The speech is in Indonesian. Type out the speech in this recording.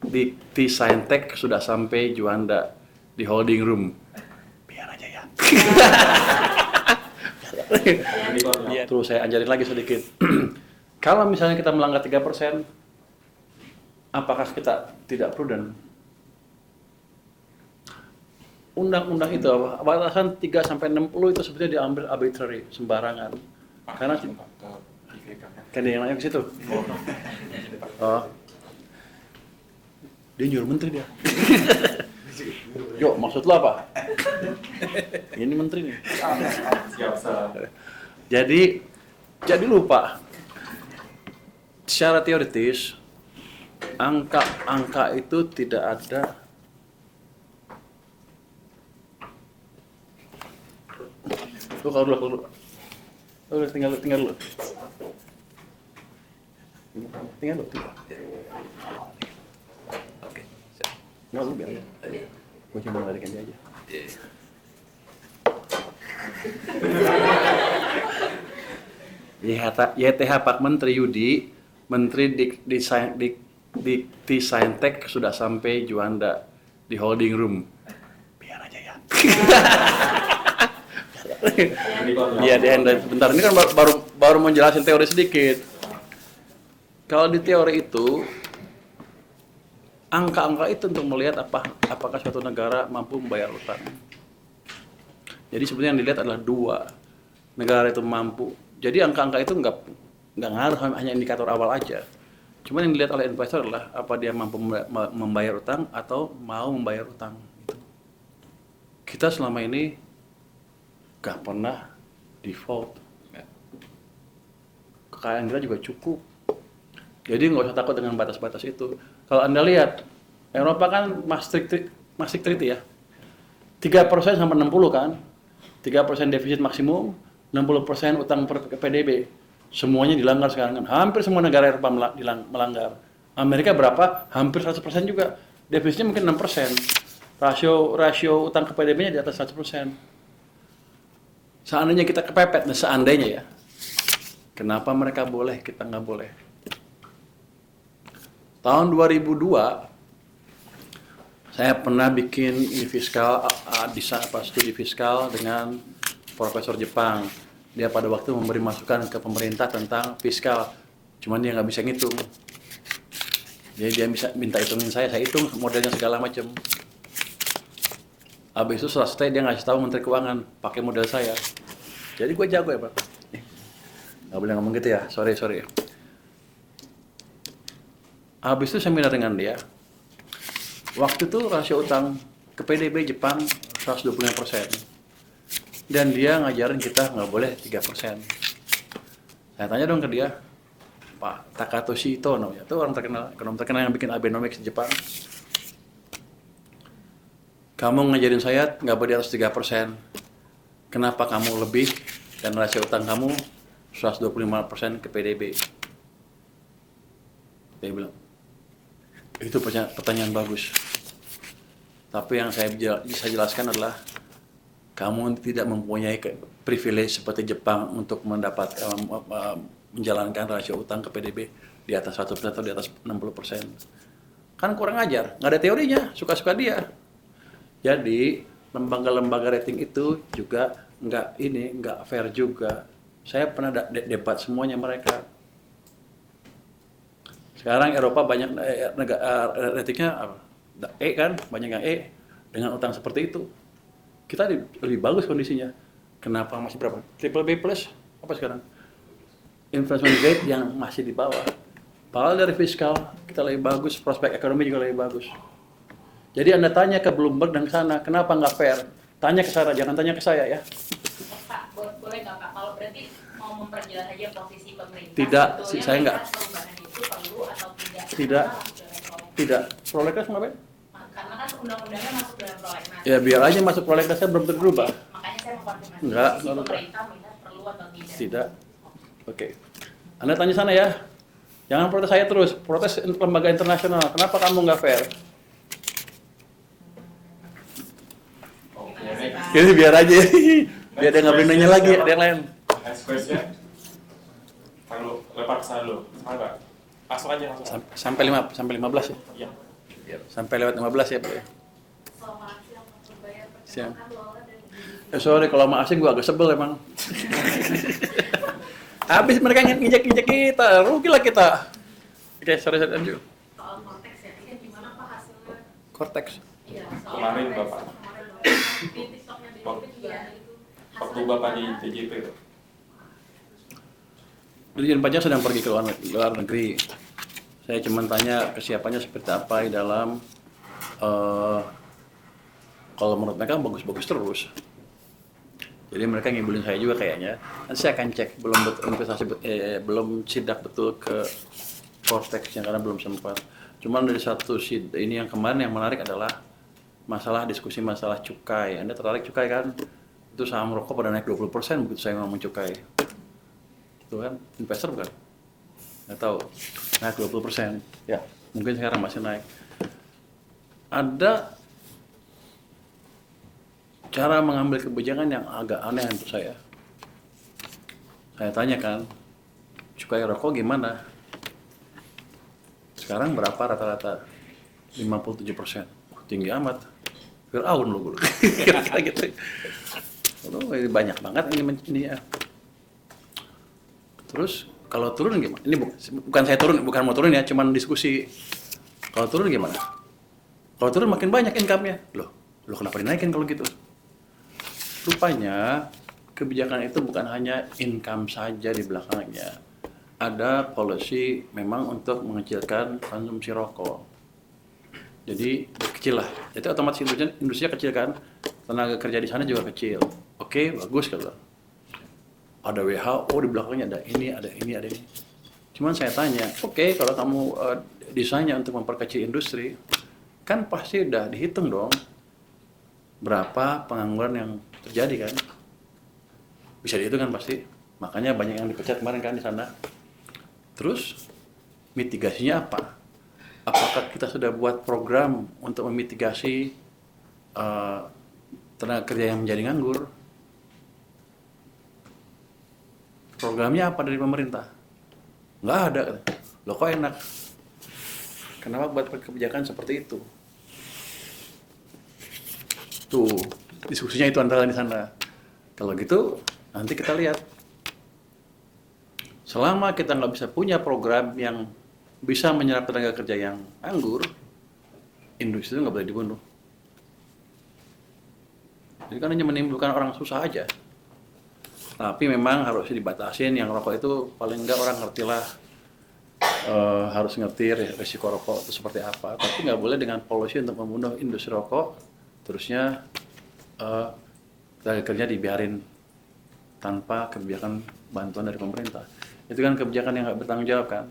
Dikti Saintek sudah sampai Juanda di holding room. Biar aja ya. Terus saya ajarin lagi sedikit. Kalau misalnya kita melanggar 3%, apakah kita tidak prudent? Undang-undang itu, batasan 3 sampai 60 itu sebenarnya diambil arbitrary, sembarangan. Karena kan dia yang nanya ke situ. Oh. Dia nyuruh menteri dia. Yo, maksud lo apa? Ini menteri nih. Siap. Jadi lupa. Secara teoritis, angka itu tidak ada. Kalau dulu. Tinggal dulu. Tinggal dulu. Oke. Nggak lu biar. Gue cuma melarikan dia aja. YTH Pak Menteri Yudi, Menteri Dikti Saintek sudah sampai Juanda di holding room. Biar aja ya. Iya, bentar. Ini kan baru mau jelasin teori sedikit. Kalau di teori itu, angka-angka itu untuk melihat apakah suatu negara mampu membayar utang. Jadi sebenarnya yang dilihat adalah 2. Negara itu mampu. Jadi angka-angka itu nggak ngaruh, hanya indikator awal aja. Cuma yang dilihat oleh investor adalah apa dia mampu membayar utang atau mau membayar utang. Kita selama ini nggak pernah default. Kekayaan kita juga cukup. Jadi nggak usah takut dengan batas-batas itu. Kalau Anda lihat, Eropa kan Maastricht Treaty ya. 3% sampai 60 kan. 3% defisit maksimum, 60% utang per PDB. Semuanya dilanggar sekarang kan. Hampir semua negara Eropa melanggar. Amerika berapa? Hampir 100% juga. Defisitnya mungkin 6%. Rasio utang ke PDB-nya di atas 100%. Seandainya kita kepepet, nah seandainya ya. Kenapa mereka boleh, kita nggak boleh? Tahun 2002, saya pernah bikin studi fiskal dengan profesor Jepang. Dia pada waktu memberi masukan ke pemerintah tentang fiskal. Cuman dia nggak bisa ngitung. Jadi dia bisa minta hitungin saya hitung modelnya segala macam. Habis itu selesai dia ngasih tahu Menteri Keuangan pakai model saya. Jadi gue jago ya Pak. Nggak boleh ngomong gitu ya, sorry. Habis itu seminar dengan dia. Waktu itu rasio utang ke PDB Jepang 125%. Dan dia ngajarin kita nggak boleh 3%. Saya tanya dong ke dia, Pak Takatoshi Ito namanya, itu orang terkenal, ekonom terkenal yang bikin Abenomics di Jepang. Kamu ngajarin saya nggak boleh di atas 3%. Kenapa kamu lebih dan rasio utang kamu 125% ke PDB? Dia bilang, itu pertanyaan bagus. Tapi yang saya bisa jelaskan adalah kamu tidak mempunyai privilege seperti Jepang untuk menjalankan rasio utang ke PDB di atas 100% atau di atas 60%. Kan kurang ajar, nggak ada teorinya, suka-suka dia. Jadi lembaga-lembaga rating itu juga nggak fair juga. Saya pernah debat semuanya mereka. Sekarang Eropa banyak ratingnya E kan, banyak yang E dengan utang seperti itu. Kita lebih bagus kondisinya. Kenapa masih berapa? Triple B plus apa sekarang? Investment grade yang masih di bawah. Padahal dari fiskal kita lebih bagus, prospek ekonomi juga lebih bagus. Jadi Anda tanya ke Bloomberg dan ke sana, kenapa nggak fair? Tanya ke sana, jangan tanya ke saya ya. Pak, boleh nggak Pak? Kalau berarti mau memperjelas aja posisi pemerintah. Tidak, saya nggak. Perubahan itu perlu atau tidak? Tidak. Prolegnas ngapain? Karena kan undang-undangnya masuk dalam prolegnas. Ya biar aja masuk prolegnasnya belum tentu berubah. Makanya saya mau konfirmasi. Enggak. Pemerintah melihat perlu atau tidak? Tidak. Oke. Anda tanya sana ya. Jangan protes saya terus. Protes lembaga internasional. Kenapa kamu nggak fair? Jadi biar aja. Biar dia nggak boleh nanya lagi. Ada yang lain. Next question. Lalu lempar ke sana dulu. Semangat Pak. Langsung aja. Sampai 15 ya. Iya. Sampai lewat 15 ya, Bu ya. Selamat siang, Pak Surabaya. Siang. Perkenalkan Lola dari Sorry kalau sama asing gua agak sebel emang. Habis mereka nginjek-nginjek kita, rugi lah kita. Oke, sorry lanjut. soal konteks ya. Ini gimana Pak hasilnya? Cortex. Iya, soal Kemarin, konteks. Bapak. Kemarin Bapak. Di TikToknya BJP juga ada itu. Waktu Bapak di TJP, Pak. Dirjen Pajak sedang pergi ke luar negeri. Saya cuma tanya kesiapannya seperti apa di dalam kalau menurut mereka bagus-bagus terus. Jadi mereka ngibulin saya juga kayaknya. Nanti saya akan cek belum sidak betul ke Cortex-nya karena belum sempat. Cuman dari satu ini yang kemarin yang menarik adalah diskusi masalah cukai. Anda tertarik cukai kan? Itu saham rokok pada naik 20% begitu saya ngomong cukai. Itu kan investor bukan? Nggak tahu. Naik 20%. Ya, mungkin sekarang masih naik. Ada cara mengambil kebijakan yang agak aneh untuk saya. Saya tanya kan, cukai rokok gimana? Sekarang berapa rata-rata? 57%. Tinggi amat. Fir'aun loh. Kira-kira gitu. Ini banyak banget ini ya. Terus kalau turun gimana? Ini bukan saya turun, bukan mau turun ya, cuman diskusi. Kalau turun gimana? Kalau turun makin banyak income-nya. Loh kenapa dinaikin kalau gitu? Rupanya kebijakan itu bukan hanya income saja di belakangnya. Ada policy memang untuk mengecilkan konsumsi rokok. Jadi kecil lah. Jadi otomatis industrinya kecil kan. Tenaga kerja di sana juga kecil. Oke, bagus kalau. Ada WHO di belakangnya, ada ini. Cuman saya tanya, oke, kalau kamu desainnya untuk memperkecil industri, kan pasti udah dihitung dong berapa pengangguran yang terjadi kan. Bisa dihitung kan pasti. Makanya banyak yang dipecat kemarin kan di sana. Terus mitigasinya apa? Apakah kita sudah buat program untuk memitigasi tenaga kerja yang menjadi nganggur? Programnya apa dari pemerintah? Nggak ada. Loh kok enak? Kenapa buat kebijakan seperti itu? Tuh, diskusinya itu antara di sana. Kalau gitu, nanti kita lihat. Selama kita nggak bisa punya program yang bisa menyerap tenaga kerja yang nganggur, industri itu nggak boleh dibunuh. Jadi kan hanya menimbulkan orang susah aja. Tapi memang harus dibatasin, yang rokok itu paling enggak orang ngertilah, harus ngerti resiko rokok itu seperti apa. Tapi nggak boleh dengan policy untuk membunuh industri rokok, terusnya tenaga kerja dibiarin tanpa kebijakan bantuan dari pemerintah. Itu kan kebijakan yang nggak bertanggung jawab kan.